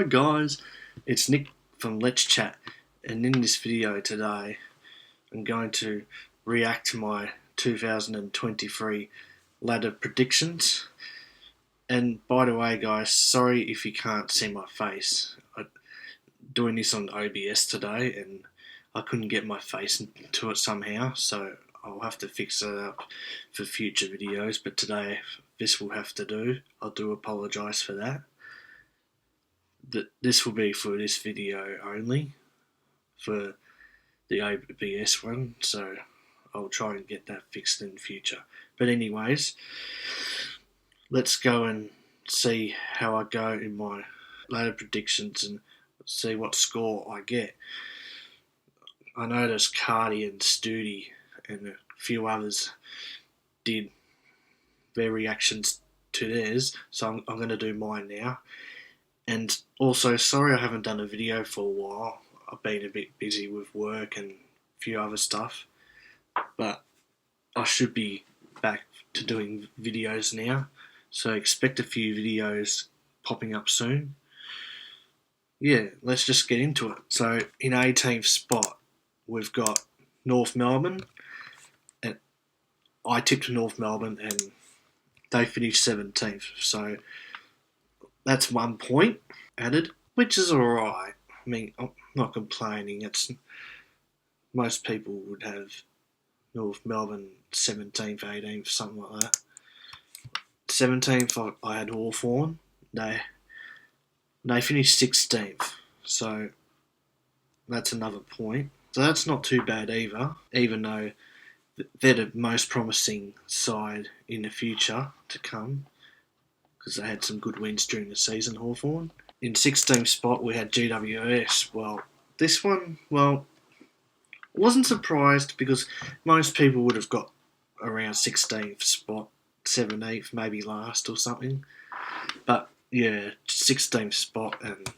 guys, it's Nick from Let's Chat, and in this video today I'm going to react to my 2023 ladder predictions. And by the way guys, sorry if you can't see my face. I'm doing this on OBS today and I couldn't get my face into it somehow, so I'll have to fix that up for future videos, but today this will have to do. I do apologise for that. This will be for this video only, for the OBS one, so I'll try and get that fixed in the future. But anyways, let's go and see how I go in my ladder predictions and see what score I get. I noticed Cardi and Studi and a few others did their reactions to theirs, so I'm going to do mine now. And also, sorry I haven't done a video for a while. I've been a bit busy with work and a few other stuff, but I should be back to doing videos now, so expect a few videos popping up soon. Yeah, let's just get into it. So in 18th spot we've got North Melbourne, and I tipped North Melbourne and they finished 17th, so that's 1 point added, which is alright. I mean, I'm not complaining. It's most people would have North Melbourne 17th, 18th, something like that. 17th, I had Hawthorn. They finished 16th, so that's another point. So that's not too bad either, even though they're the most promising side in the future to come, because they had some good wins during the season, Hawthorn. In 16th spot we had GWS. Well, this one, I wasn't surprised because most people would have got around 16th spot, 17th, maybe last or something. But yeah, 16th spot, and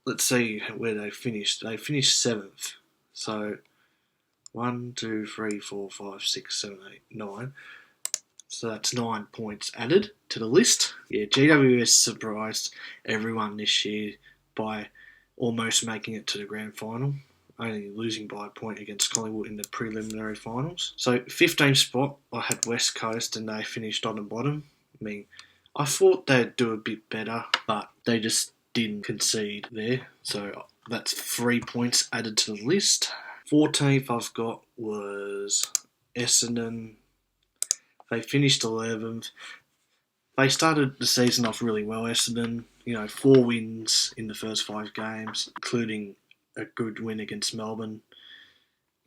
let's see where they finished. They finished 7th. So 1, 2, 3, 4, 5, 6, 7, 8, 9. So that's 9 points added to the list. Yeah, GWS surprised everyone this year by almost making it to the grand final, only losing by a point against Collingwood in the preliminary finals. So 15th spot, I had West Coast and they finished on the bottom. I mean, I thought they'd do a bit better, but they just didn't concede there. So that's 3 points added to the list. 14th I've got was Essendon. They finished 11th. They started the season off really well, Essendon. 4 wins in the first 5 games, including a good win against Melbourne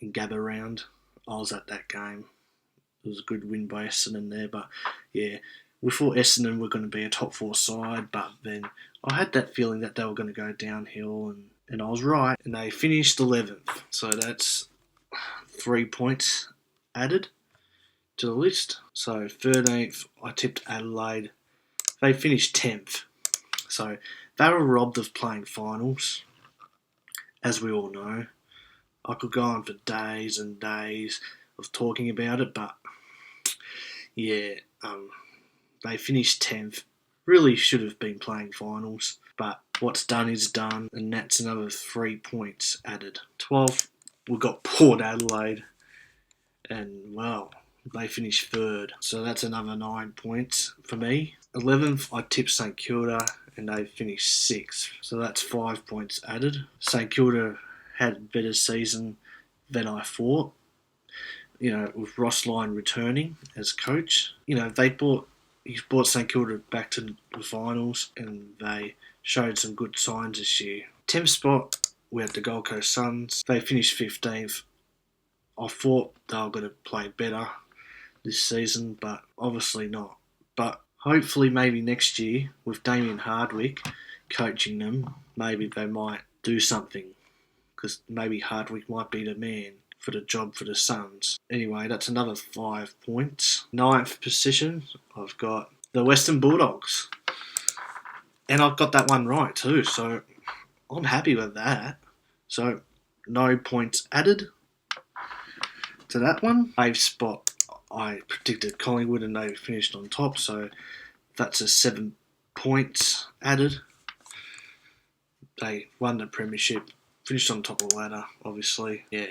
in Gabba round. I was at that game. It was a good win by Essendon there, but yeah, we thought Essendon were going to be a top 4 side, but then I had that feeling that they were going to go downhill, and I was right, and they finished 11th. So that's 3 points added to the list. So 13th, I tipped Adelaide. They finished 10th. So they were robbed of playing finals, as we all know. I could go on for days and days of talking about it, but yeah, they finished 10th. Really should have been playing finals, but what's done is done, and that's another 3 points added. 12th, we got Port Adelaide, and well, they finished 3rd, so that's another 9 points for me. 11th, I tipped St Kilda, and they finished 6th, so that's 5 points added. St Kilda had a better season than I thought. With Ross Lyon returning as coach, he's brought St Kilda back to the finals, and they showed some good signs this year. 10th spot, we had the Gold Coast Suns. They finished 15th. I thought they were going to play better this season, but obviously not. But hopefully maybe next year, with Damien Hardwick coaching them, maybe they might do something, because maybe Hardwick might be the man for the job for the Suns. Anyway, that's another 5 points. 9th position, I've got the Western Bulldogs. And I've got that one right too, so I'm happy with that. So no points added to that one. 8th spot, I predicted Collingwood and they finished on top, so that's a 7 points added. they won the premiership, finished on top of the ladder, obviously. Yeah,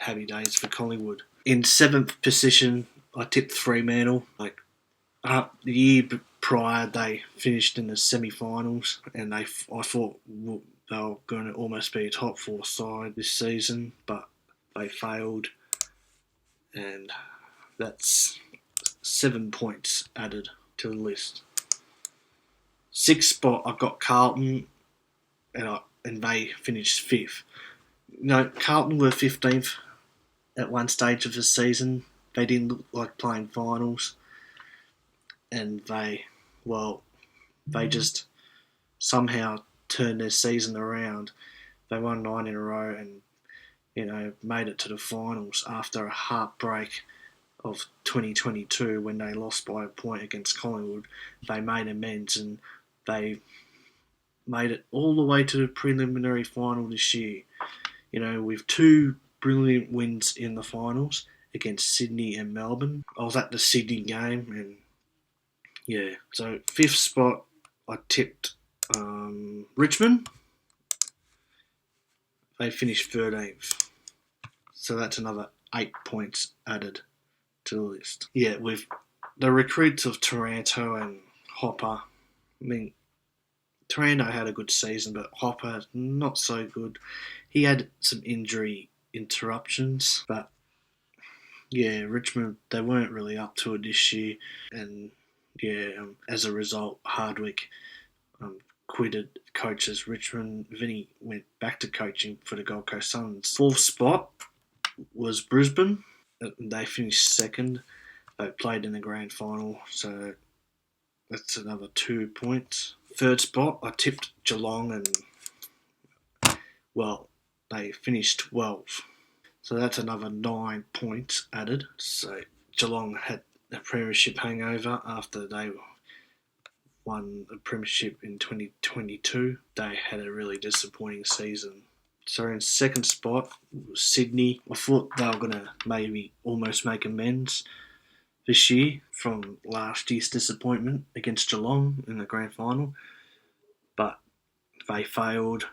happy days for Collingwood. In 7th position, I tipped Fremantle. The year prior, they finished in the semi-finals, and I thought they were going to almost be a top 4 side this season, but they failed, and that's 7 points added to the list. 6th spot, I got Carlton, and they finished 5th. Carlton were 15th at one stage of the season. They didn't look like playing finals, and they just somehow turned their season around. They won 9 in a row and made it to the finals after a heartbreak of 2022 when they lost by a point against Collingwood. They made amends and they made it all the way to the preliminary final this year. With 2 brilliant wins in the finals against Sydney and Melbourne. I was at the Sydney game, and yeah. So 5th spot, I tipped Richmond. They finished 13th. So that's another 8 points added to the list. Yeah, with the recruits of Taranto and Hopper, Taranto had a good season, but Hopper, not so good. He had some injury interruptions, but yeah, Richmond, they weren't really up to it this year, and as a result, Hardwick quitted coaches. Richmond, Vinny went back to coaching for the Gold Coast Suns. 4th spot was Brisbane. They finished 2nd. They played in the grand final, so that's another 2 points. 3rd spot, I tipped Geelong, and they finished 12th. So that's another 9 points added. So Geelong had a premiership hangover after they won the premiership in 2022. They had a really disappointing season. So in 2nd spot was Sydney. I thought they were going to maybe almost make amends this year from last year's disappointment against Geelong in the grand final, but they failed.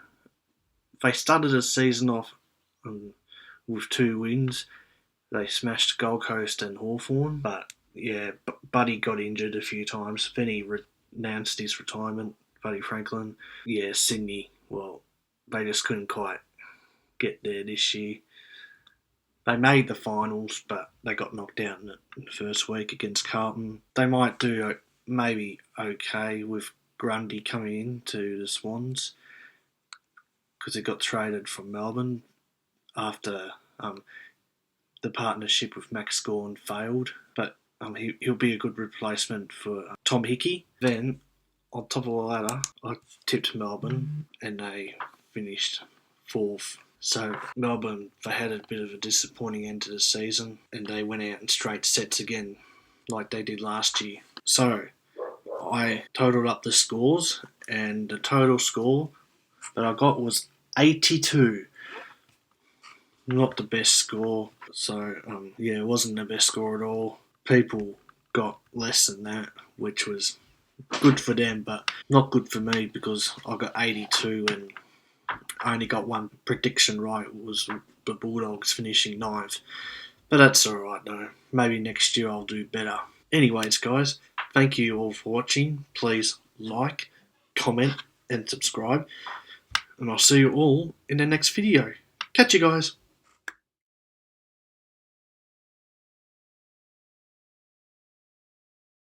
They started the season off with 2 wins. They smashed Gold Coast and Hawthorn, but yeah, Buddy got injured a few times. Then he announced his retirement, Buddy Franklin. Yeah, Sydney, they just couldn't quite get there this year. They made the finals, but they got knocked out in the first week against Carlton. They might do maybe okay with Grundy coming in to the Swans because he got traded from Melbourne after the partnership with Max Gawn failed. But he'll be a good replacement for Tom Hickey. Then, on top of the ladder, I tipped Melbourne, and they finished 4th. So Melbourne, they had a bit of a disappointing end to the season, and they went out in straight sets again, like they did last year. So I totaled up the scores, and the total score that I got was 82. Not the best score. So it wasn't the best score at all. People got less than that, which was good for them, but not good for me because I got 82 and I only got one prediction right. It was the Bulldogs finishing 9th. But that's alright though. Maybe next year I'll do better. Anyways, guys, thank you all for watching. Please like, comment, and subscribe. And I'll see you all in the next video. Catch you guys.